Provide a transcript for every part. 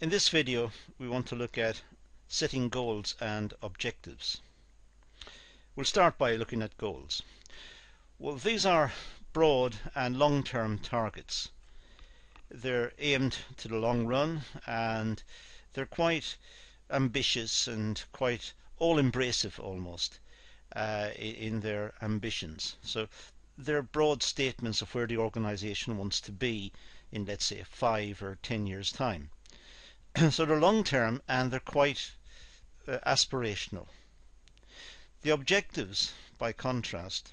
In this video we want to look at setting goals and objectives. We'll start by looking at goals. Well, these are broad and long-term targets. They're aimed to the long run and they're quite ambitious and quite all-embracive almost in their ambitions. So they're broad statements of where the organization wants to be in, let's say, 5 or 10 years' time. So they're long term and they're quite aspirational. The objectives, by contrast,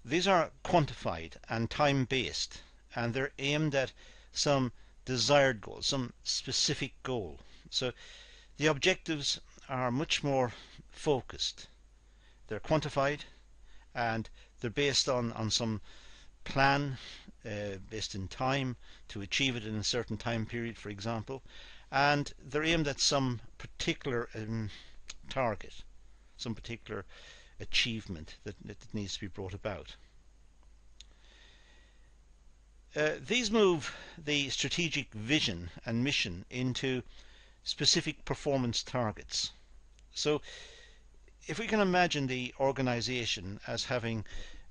these are quantified and time based, and they're aimed at some desired goal, some specific goal. So the objectives are much more focused. They're quantified and they're based on some plan based in time to achieve it in a certain time period, for example, and they're aimed at some particular target, some particular achievement that needs to be brought about. These move the strategic vision and mission into specific performance targets. So if we can imagine the organization as having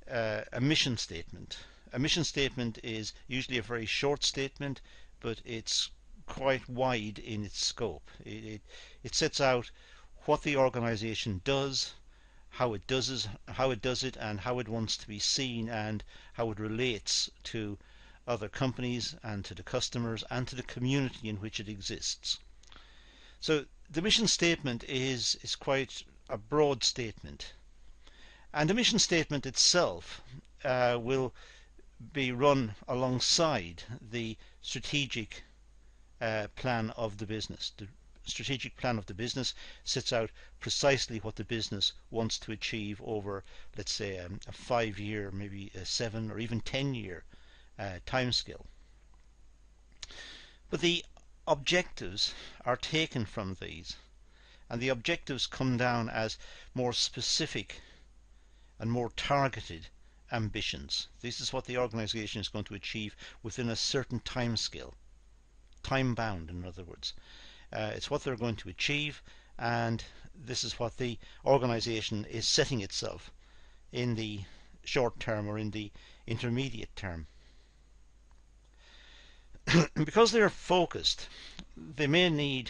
a mission statement. A mission statement is usually a very short statement, but it's quite wide in its scope. It sets out what the organization does, how it does it, and how it wants to be seen, and how it relates to other companies and to the customers and to the community in which it exists. So the mission statement is quite a broad statement, and the mission statement itself will be run alongside the strategic plan of the business. The strategic plan of the business sets out precisely what the business wants to achieve over, let's say, a 5-year, maybe a 7 or even 10-year timescale. But the objectives are taken from these, and the objectives come down as more specific and more targeted ambitions. This is what the organization is going to achieve within a certain time scale, time bound, in other words. It's what they're going to achieve, and this is what the organization is setting itself in the short term or in the intermediate term. Because they're focused, they may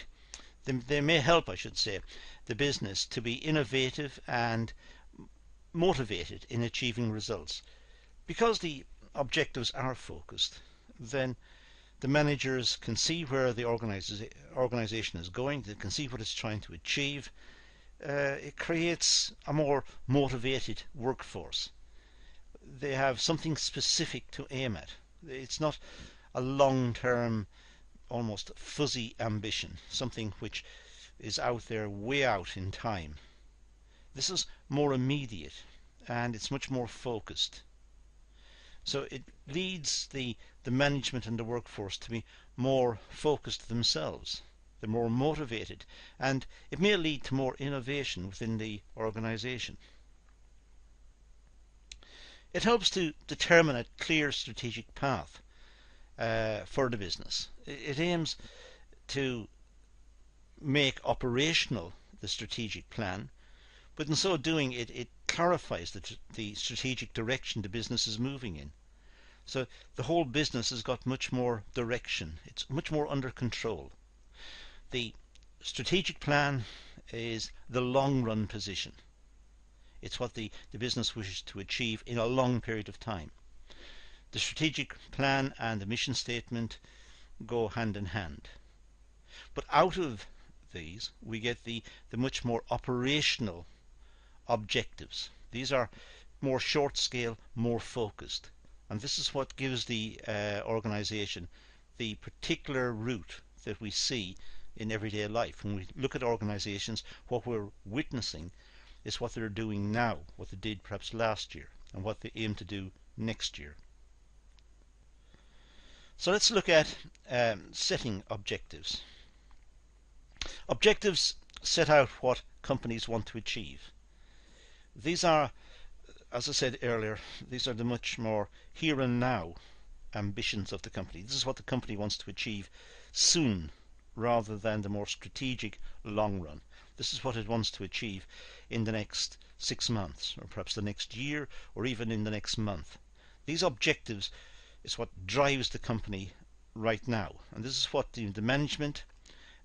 help, I should say, the business to be innovative and motivated in achieving results. Because the objectives are focused, then the managers can see where the organization is going, they can see what it's trying to achieve. It creates a more motivated workforce. They have something specific to aim at. It's not a long-term, almost fuzzy ambition, something which is out there, way out in time. This is more immediate and it's much more focused. So it leads the management and the workforce to be more focused themselves. They're more motivated, and it may lead to more innovation within the organization. It helps to determine a clear strategic path for the business. It aims to make operational the strategic plan, but in so doing it clarifies the strategic direction the business is moving in. So the whole business has got much more direction. It's much more under control. The strategic plan is the long run position. It's what the business wishes to achieve in a long period of time. The strategic plan and the mission statement go hand in hand. But out of these we get the much more operational objectives. These are more short scale, more focused, and this is what gives the organization the particular route that we see in everyday life. When we look at organizations, what we're witnessing is what they're doing now, what they did perhaps last year, and what they aim to do next year. So let's look at setting objectives. Objectives set out what companies want to achieve. These are, as I said earlier, these are the much more here and now ambitions of the company. This is what the company wants to achieve soon rather than the more strategic long run. This is what it wants to achieve in the next 6 months, or perhaps the next year, or even in the next month. These objectives is what drives the company right now, and this is what the management,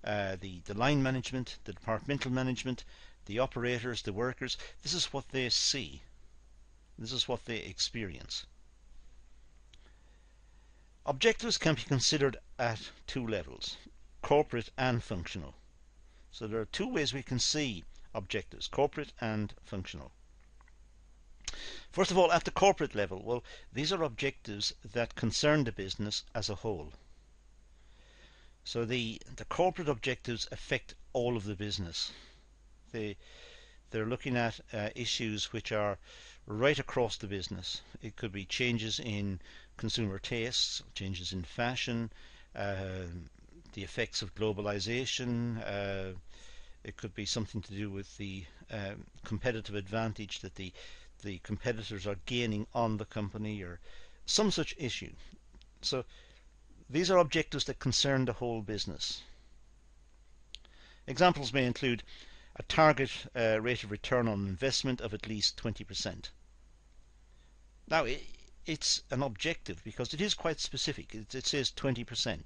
the line management, the departmental management, the operators, the workers, this is what they see. This is what they experience. Objectives can be considered at two levels, corporate and functional. So there are two ways we can see objectives, corporate and functional. First of all, at the corporate level, well, these are objectives that concern the business as a whole. So the corporate objectives affect all of the business. They're looking at issues which are right across the business. It could be changes in consumer tastes, changes in fashion, the effects of globalization. It could be something to do with the competitive advantage that the competitors are gaining on the company, or some such issue. So these are objectives that concern the whole business. Examples may include a target rate of return on investment of at least 20%. Now, it's an objective because it is quite specific. It says 20%,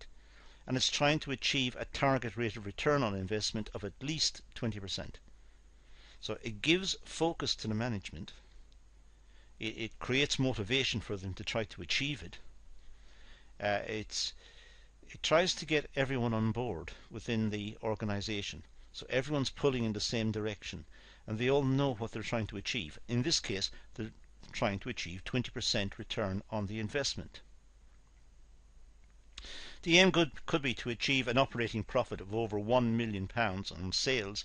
and it's trying to achieve a target rate of return on investment of at least 20%. So it gives focus to the management. It creates motivation for them to try to achieve it. It tries to get everyone on board within the organization. So everyone's pulling in the same direction, and they all know what they're trying to achieve. In this case, they're trying to achieve 20% return on the investment. The aim could be to achieve an operating profit of over £1 million on sales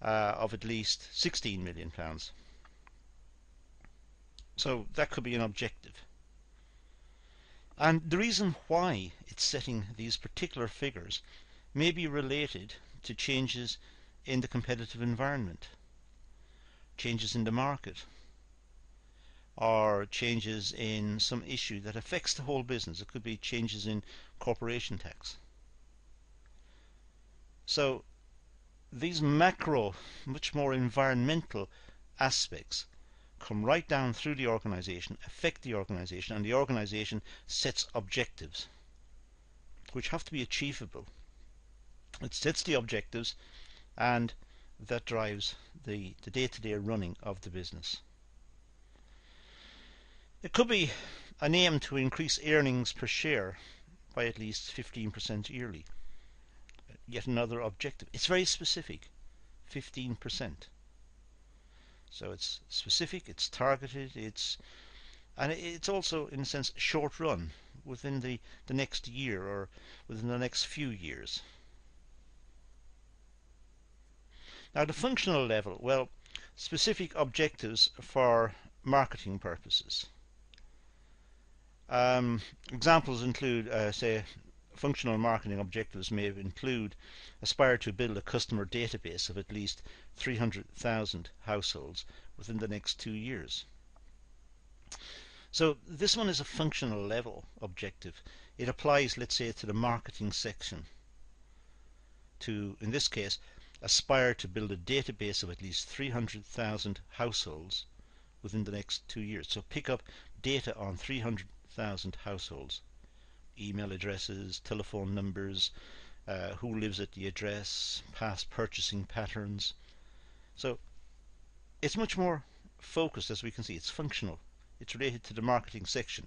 of at least £16 million. So that could be an objective. And the reason why it's setting these particular figures may be related to changes in the competitive environment, changes in the market, or changes in some issue that affects the whole business. It could be changes in corporation tax. So these macro, much more environmental aspects come right down through the organization, affect the organization, and the organization sets objectives which have to be achievable. It sets the objectives, and that drives the day-to-day running of the business. It could be an aim to increase earnings per share by at least 15% yearly. Yet another objective. It's very specific, 15%. So it's specific, it's targeted, and it's also, in a sense, short run, within the next year or within the next few years. Now, the functional level, well, specific objectives for marketing purposes. Examples include, say, functional marketing objectives may include aspire to build a customer database of at least 300,000 households within the next 2 years. So this one is a functional level objective. It applies, let's say, to the marketing section. To, in this case, aspire to build a database of at least 300,000 households within the next 2 years. So pick up data on 300,000 households. Email addresses, telephone numbers, who lives at the address, past purchasing patterns. So it's much more focused, as we can see. It's functional. It's related to the marketing section.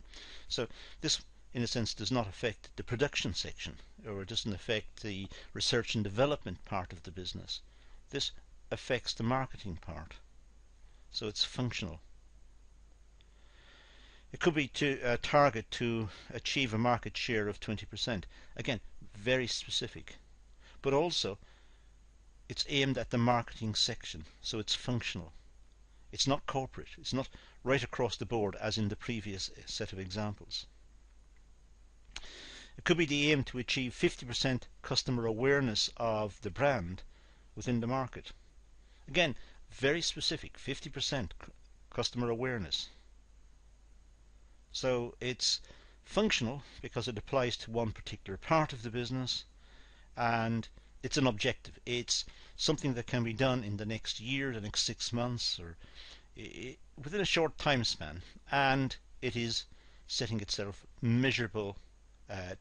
So this, in a sense, does not affect the production section, or it doesn't affect the research and development part of the business. This affects the marketing part. So it's functional. It could be to a target to achieve a market share of 20%. Again, very specific. But also, it's aimed at the marketing section, so it's functional. It's not corporate. It's not right across the board as in the previous set of examples. It could be the aim to achieve 50% customer awareness of the brand within the market. Again, very specific, 50% customer awareness. So it's functional because it applies to one particular part of the business, and it's an objective. It's something that can be done in the next year, the next 6 months, or within a short time span, and it is setting itself measurable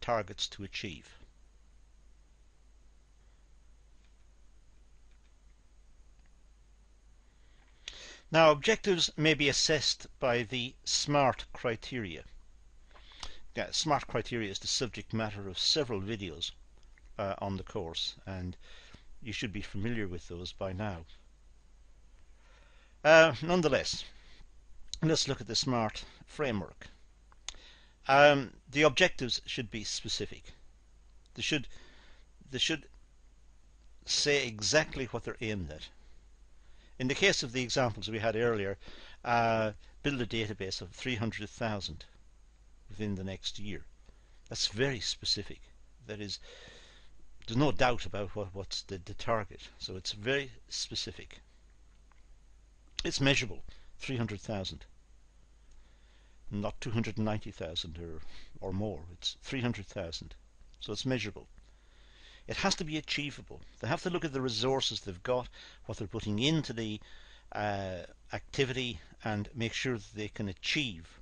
targets to achieve. Now, objectives may be assessed by the SMART criteria. SMART criteria is the subject matter of several videos on the course, and you should be familiar with those by now. Nonetheless, let's look at the SMART framework. The objectives should be specific. They should say exactly what they're aimed at. In the case of the examples we had earlier, build a database of 300,000 within the next year. That's very specific. That is, there's no doubt about what's the target. So it's very specific. It's measurable, 300,000. Not 290,000 or more. It's 300,000. So it's measurable. It has to be achievable. They have to look at the resources they've got, what they're putting into the activity, and make sure that they can achieve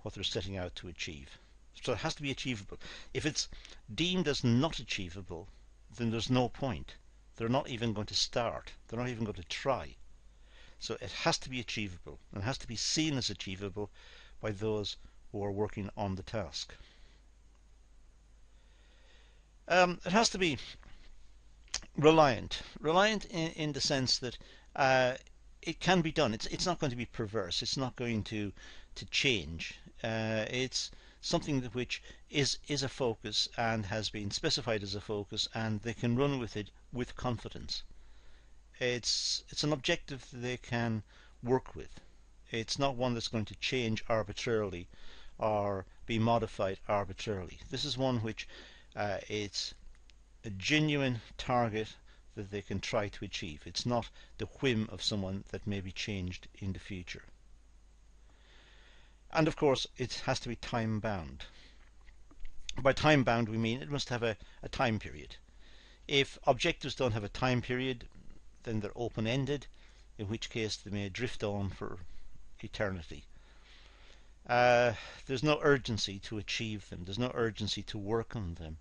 what they're setting out to achieve. So it has to be achievable. If it's deemed as not achievable, then there's no point. They're not even going to start. They're not even going to try. So it has to be achievable, and it has to be seen as achievable by those who are working on the task. It has to be reliant in the sense that it can be done. It's not going to be perverse. It's not going to change. It's something that which is a focus and has been specified as a focus, and they can run with it with confidence. It's an objective that they can work with. It's not one that's going to change arbitrarily or be modified arbitrarily. This is one which it's a genuine target that they can try to achieve. It's not the whim of someone that may be changed in the future. And of course, it has to be time bound. By time bound, we mean it must have a time period. If objectives don't have a time period, then they're open-ended, in which case they may drift on for eternity. There's no urgency to achieve them. There's no urgency to work on them.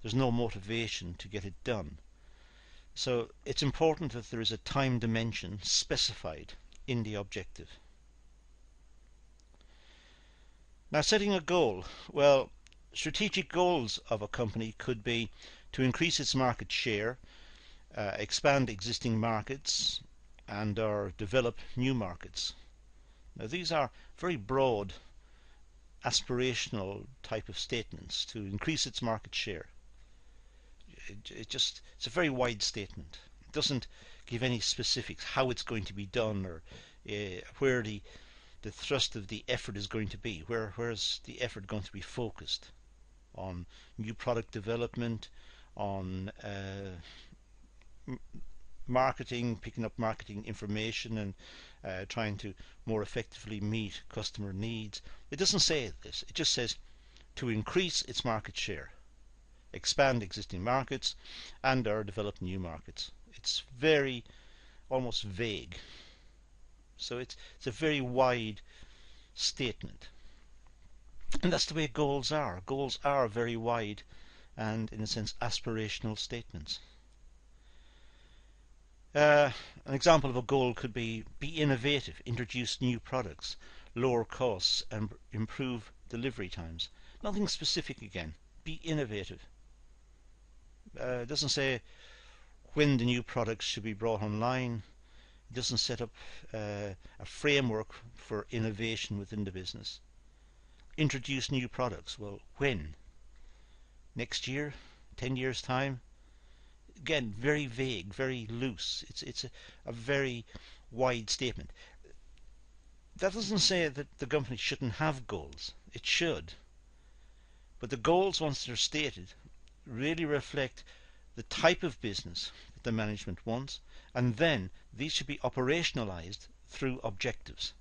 There's no motivation to get it done. So it's important that there is a time dimension specified in the objective. Now, setting a goal. Well, strategic goals of a company could be to increase its market share, expand existing markets, and or develop new markets. Now, these are very broad, aspirational type of statements. To increase its market share. It's a very wide statement. It doesn't give any specifics how it's going to be done, or where the thrust of the effort is going to be. Where's the effort going to be focused? On new product development, on marketing, picking up marketing information, and trying to more effectively meet customer needs. It doesn't say this. It just says to increase its market share, expand existing markets, and or develop new markets. It's very almost vague. So it's a very wide statement. And that's the way goals are. Goals are very wide and, in a sense, aspirational statements. An example of a goal could be innovative, introduce new products, lower costs, and improve delivery times. Nothing specific again. Be innovative. It doesn't say when the new products should be brought online. It doesn't set up a framework for innovation within the business. Introduce new products. Well, when? Next year? 10 years' time? Again, very vague, very loose. It's a very wide statement. That doesn't say that the company shouldn't have goals. It should. But the goals, once they're stated, really reflect the type of business that the management wants, and then these should be operationalized through objectives.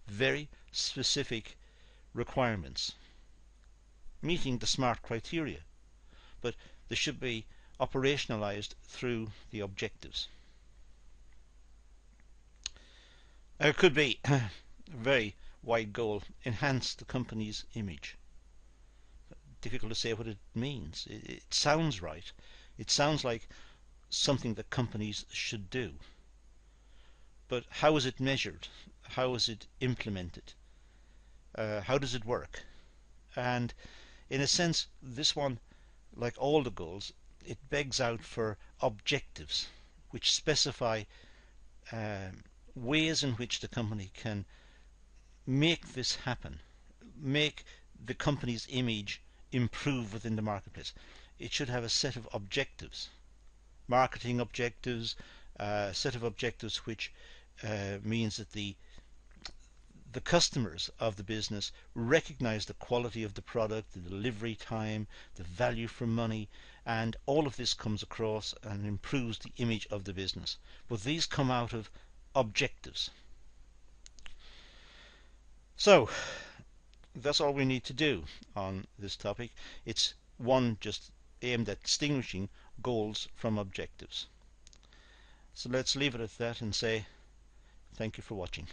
Very specific requirements, meeting the SMART criteria. But they should be operationalized through the objectives. It could be a very wide goal: enhance the company's image. Difficult to say what it means. It sounds right. It sounds like something that companies should do. But how is it measured? How is it implemented? How does it work? And in a sense, this one, like all the goals, it begs out for objectives which specify ways in which the company can make this happen, make the company's image improve within the marketplace. It should have a set of objectives, marketing objectives, a set of objectives which means that the customers of the business recognize the quality of the product, the delivery time, the value for money, and all of this comes across and improves the image of the business. But these come out of objectives. So that's all we need to do on this topic. It's one just aimed at distinguishing goals from objectives. So let's leave it at that and say thank you for watching.